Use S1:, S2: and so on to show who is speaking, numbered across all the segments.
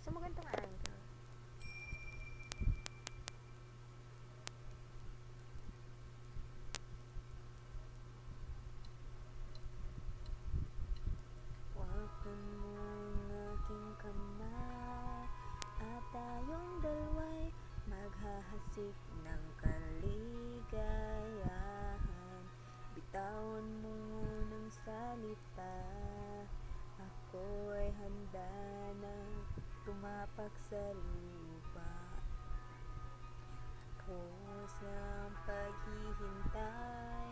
S1: So, magandang angle. Wakan mong aking kamay at tayong dalawa'y maghahasik ng kaligayahan. Bitawan mo ng salita, ako'y handa na tumapak sa lupa. Tapos ng paghihintay,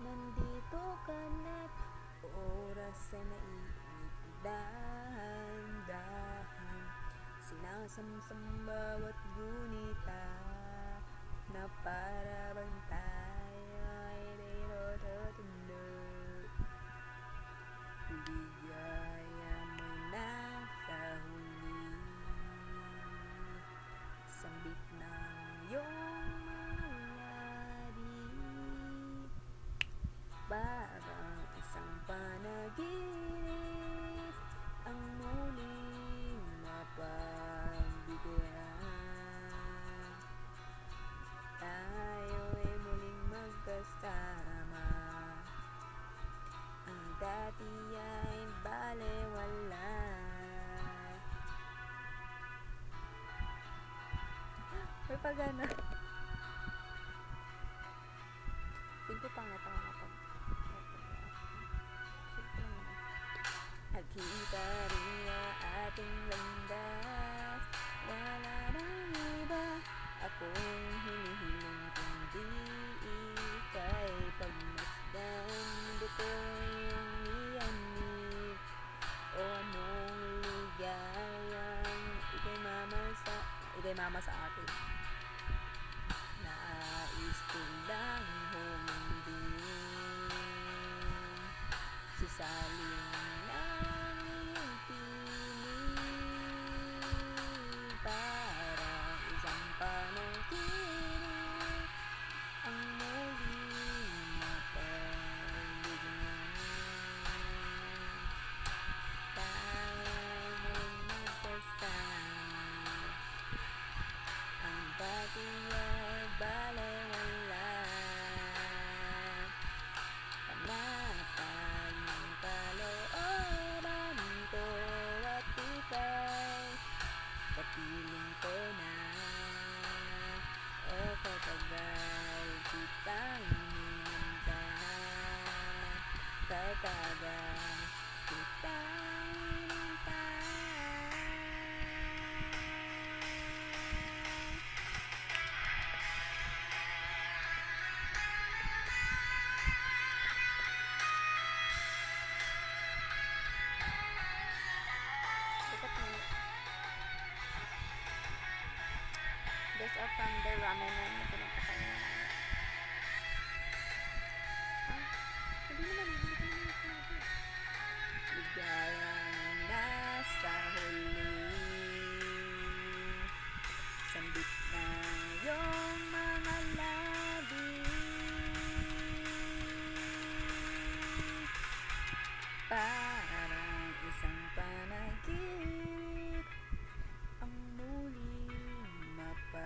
S1: nandito ka na't oras ay naiinip dahan-dahan. Sinasamsam bawat gunita na para bang tayo ay nilototunda. Ligaya mo'y nasa huli, sambit ng iyong mga labi, parang isang panaginip ang muling mapagbigayan. Tayo'y muling magkasama, ang dati ay balewala. May pagana. Tingko pangit ako kapag nakita rin ang ating landas, wala nang iba akong hinihiling kundi ika'y pagmasdan. Mundo ko'y iyong iyanig, o anong ligayang ika'y mama sa akin. Nais ko lang huminding, sisalin ng iyong tinig, parang isang panaginip ang muling mapagbigayan. Tayo'y muling magkasama, ang dati ay balewala. Panatag ng kalooban ko at ika'y kapiling ko na, o katagal kitang hinintay, katagal kitang hinintay. stuff from the ramen na pinapakain namin. Hindi ko naman ligayang nasa huli, sambit na iyong mga labi, parang isang panaginip ang muling mapagbigyan.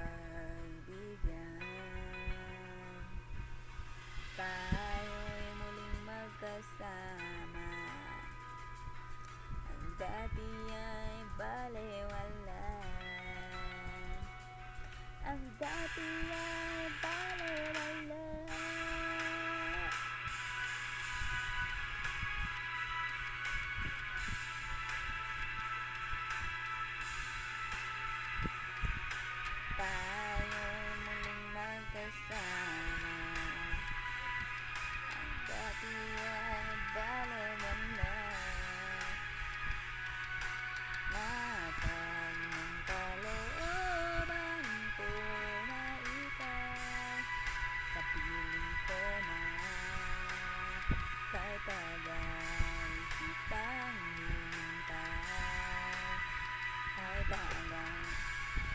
S1: Tayo'y muling magkasama, ang dati ay balewala, ang dati ay balewala. Tayo'y muling magkasama, ang dati ay balewala, matag ng kalooban ko na ikaw, kapiling ko na kay tagal kitang hinintay, kay tagal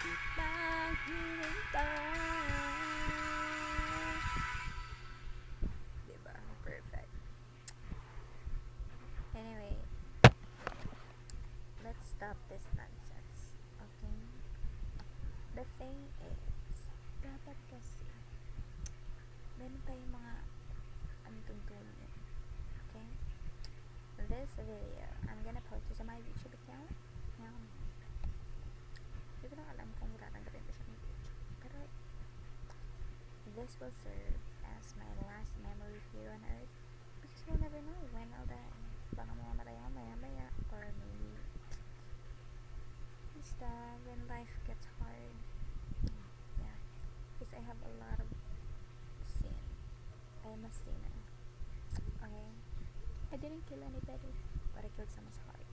S1: kitang hinintay. Diba? Perfect. Anyway, let's stop this nonsense. Okay? The thing is, dapat kasi meron tayong mga tuntunin. Okay? This video, I'm gonna post this on my YouTube account. Now, hindi ko lang alam kung tatanggapin ko siya ng YouTube. Pero like, this will serve as my last memory here on earth. Because we'll never know when I'll die. Baka mamamatay ako maya-maya. Or maybe, basta when life gets hard. Yeah. Because I have a lot of sin. I am a sinner. Okay? I didn't kill anybody, but I killed someone's heart.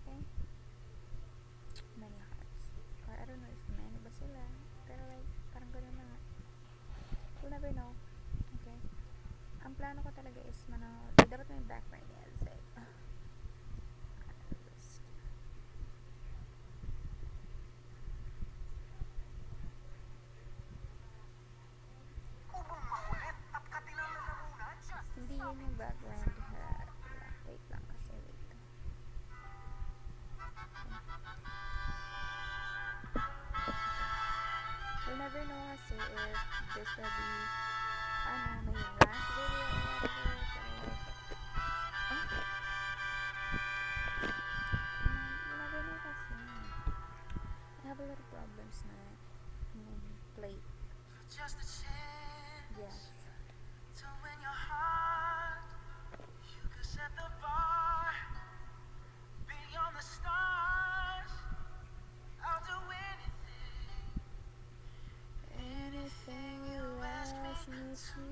S1: Okay? Many hearts. Or I don't know if many ba sila. Pero like, parang gano'n na nga. We'll never know. Okay? Ang plano ko talaga is dapat may background niya. Hindi yun yung background. Wait lang kasi. Wait. We'll never know kasi if this will be my last video or whatever. We'll never know kasi. I have a lot of problems na plate.
S2: Just a chance.
S1: Yes.
S2: To win your heart, you could set the bar beyond the stars. I'll do anything you ask me to.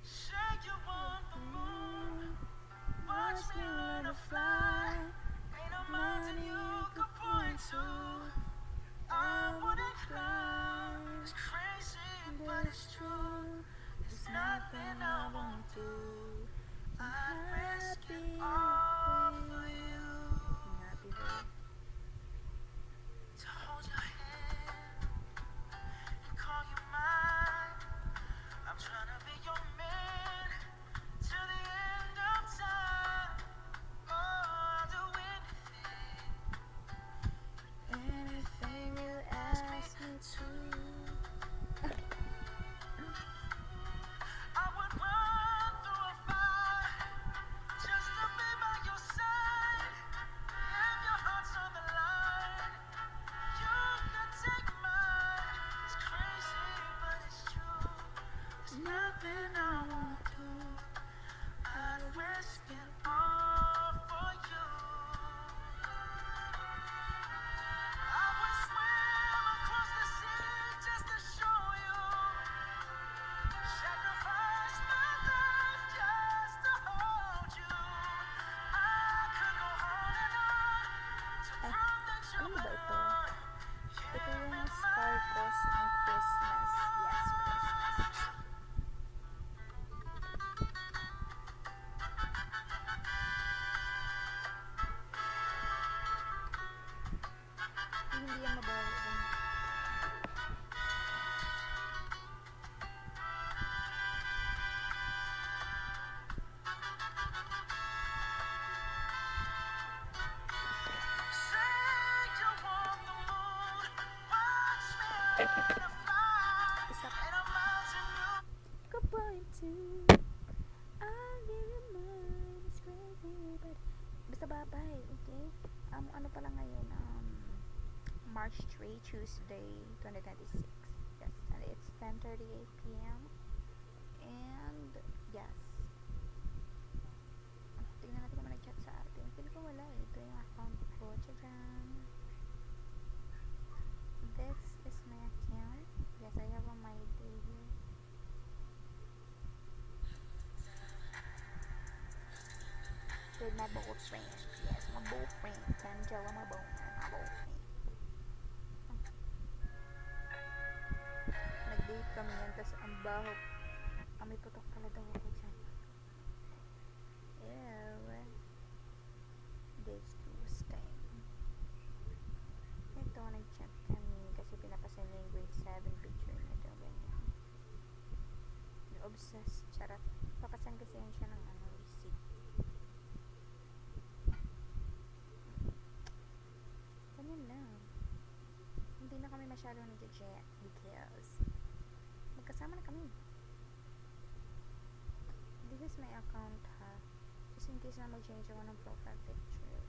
S2: Say you want the moon, watch me learn to fly. Ain't no mountain you
S1: hindi yan mabawi din.
S2: Say you want the moon, watch me learn to fly,
S1: Isa pa.
S2: and I'm mountain you.
S1: Goodbye to I'll give you mine. It's crazy, but basta bye-bye, okay? Ano pala ngayon? March 3, Tuesday, 2026. Yes, and it's 10:38 p.m. And yes. Tingnan natin kung may nag-chat sa atin. Pili ko wala eh. Ito yung account ko. Tcharam! This is my account. Yes, I have a my day here. With my boyfriend. Yes, my boyfriend. Angela, my boyfriend. Nag-date kami yan, tas ang baho. May putok pala daw ako dyan. Ew. Disgusting. Ito, nag-chat kami kasi pinapasan niya yung grade 7 picture niya daw, ganyan. Obsessed, charot. Papasan kasi yan siya ng receipt. Ganyan lang. Hindi na kami masyadong nag-chat because magkasama na kami. This is my account ha. Just in case na mag-change ako ng profile picture.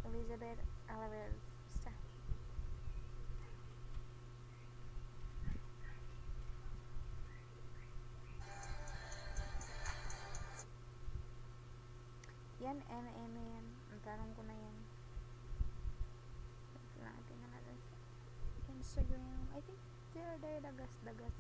S1: Elizabeth Alavel. Basta. Yan, NM yan. Ang tanong ko na yan. Wait lang, tingnan natin sa Instagram. I think they're dagas-dagas.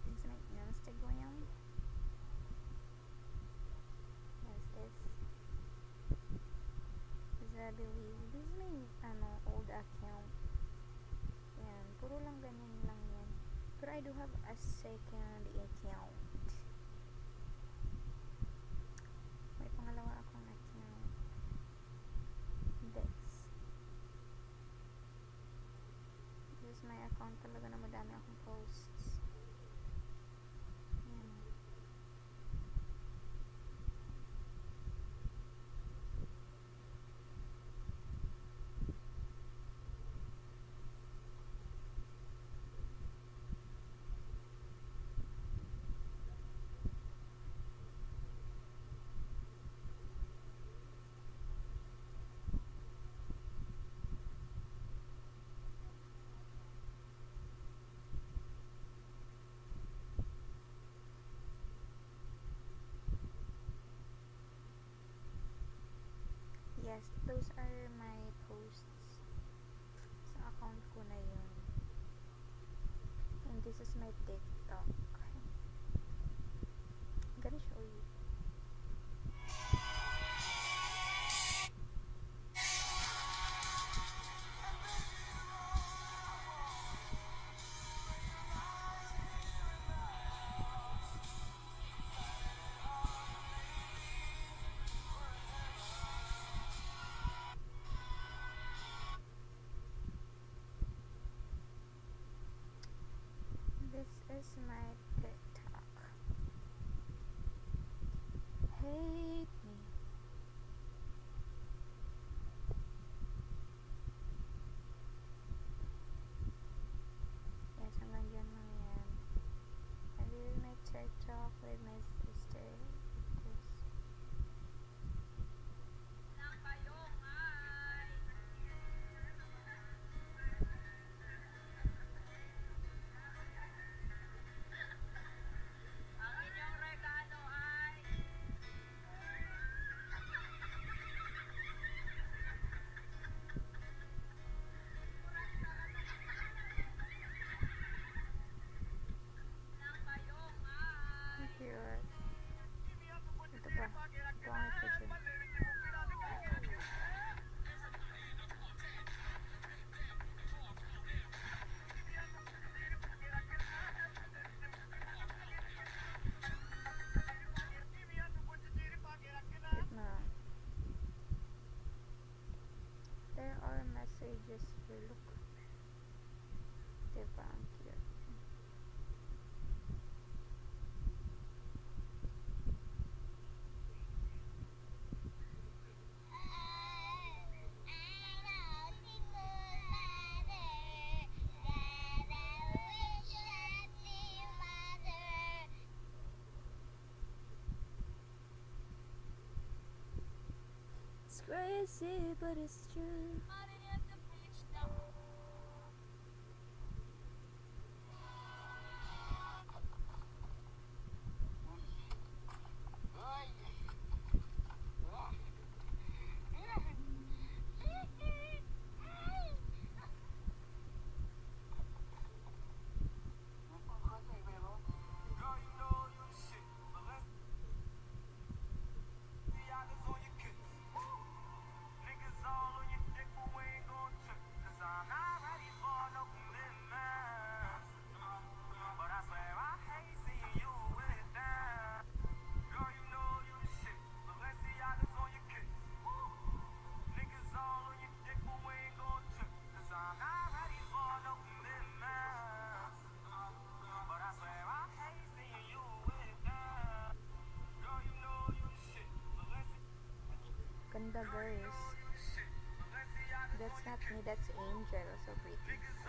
S1: This is my Instagram. Yes, this. Isabelle. This is my old account. Yan, puro lang ganyan lang yan. Pero I do have a second account. May pangalawa akong account. This. This is my account talaga na madami akong posts. Yan. Yes, those are my posts sa account ko na yun. And this is my TikTok. I'm gonna show you. This is my TikTok. Hate me. Yes, hanggang dyan lang yan. And this is my TikTok with my sister. This. Cute. crazy, but it's true.
S2: Girl, you know you the shit. Balenciaga's on your kids. Niggas all on your dick, but we ain't gon' trip. 'Cause I'm not ready for no commitment. But I swear I hate seeing you with them. Girl, you know you the shit. Balenciaga's on your kids. Niggas all on your dick, but we ain't gon' trip. 'Cause I'm not ready for no commitment. But I swear I hate seeing you with them. Girl, you know you the shit.
S1: Ganda, girls. That's not me, that's Angel. So pretty.